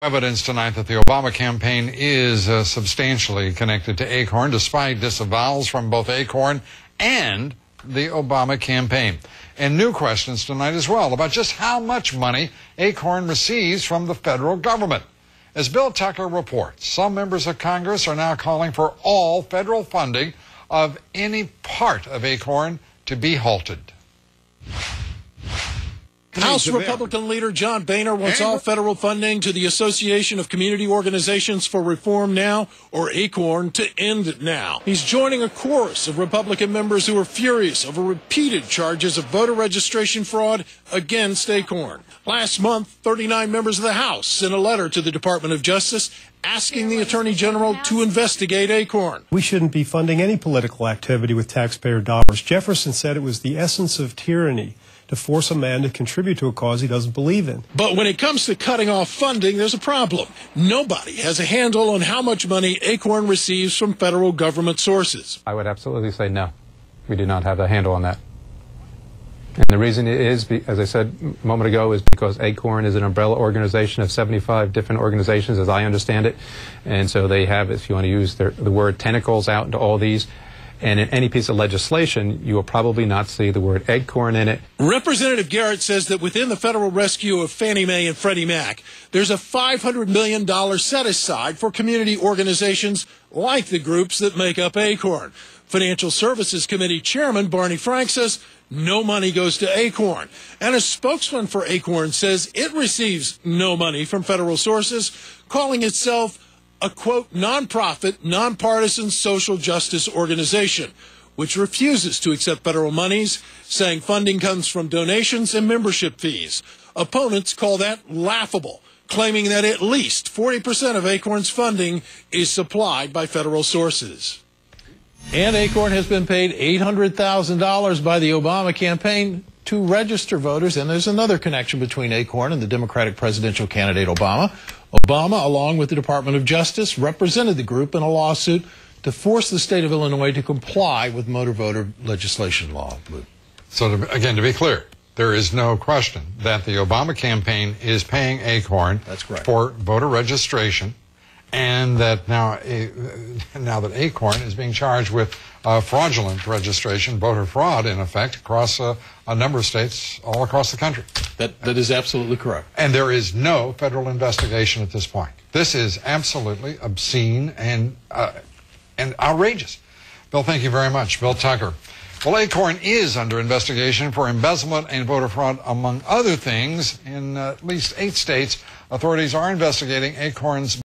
Evidence tonight that the Obama campaign is substantially connected to ACORN, despite disavowals from both ACORN and the Obama campaign. And new questions tonight as well about just how much money ACORN receives from the federal government. As Bill Tucker reports, some members of Congress are now calling for all federal funding of any part of ACORN to be halted. House Republican leader John Boehner wants all federal funding to the Association of Community Organizations for Reform Now, or ACORN, to end now. He's joining a chorus of Republican members who are furious over repeated charges of voter registration fraud against ACORN. Last month, 39 members of the House sent a letter to the Department of Justice asking the Attorney General to investigate ACORN. We shouldn't be funding any political activity with taxpayer dollars. Jefferson said it was the essence of tyranny to force a man to contribute to a cause he doesn't believe in. But when it comes to cutting off funding, there's a problem. Nobody has a handle on how much money ACORN receives from federal government sources. I would absolutely say no. We do not have a handle on that. And the reason is, as I said a moment ago, is because ACORN is an umbrella organization of 75 different organizations, as I understand it. And so they have, if you want to use the word tentacles out into all these. And in any piece of legislation, you will probably not see the word ACORN in it. Representative Garrett says that within the federal rescue of Fannie Mae and Freddie Mac, there's a $500 million set aside for community organizations like the groups that make up ACORN. Financial Services Committee Chairman Barney Frank says no money goes to ACORN. And a spokesman for ACORN says it receives no money from federal sources, calling itself a, quote, nonprofit, nonpartisan social justice organization, which refuses to accept federal monies, saying funding comes from donations and membership fees. Opponents call that laughable, claiming that at least 40% of ACORN's funding is supplied by federal sources. And ACORN has been paid $800,000 by the Obama campaign to register voters, and there's another connection between ACORN and the Democratic presidential candidate Obama. Obama, along with the Department of Justice, represented the group in a lawsuit to force the state of Illinois to comply with motor voter legislation law. So, again, to be clear, there is no question that the Obama campaign is paying ACORN for voter registration, and that now that ACORN is being charged with fraudulent registration, voter fraud, in effect, across a number of states all across the country. That is absolutely correct. And there is no federal investigation at this point. This is absolutely obscene and outrageous. Bill, thank you very much. Bill Tucker. Well, ACORN is under investigation for embezzlement and voter fraud, among other things. In at least 8 states, authorities are investigating ACORN's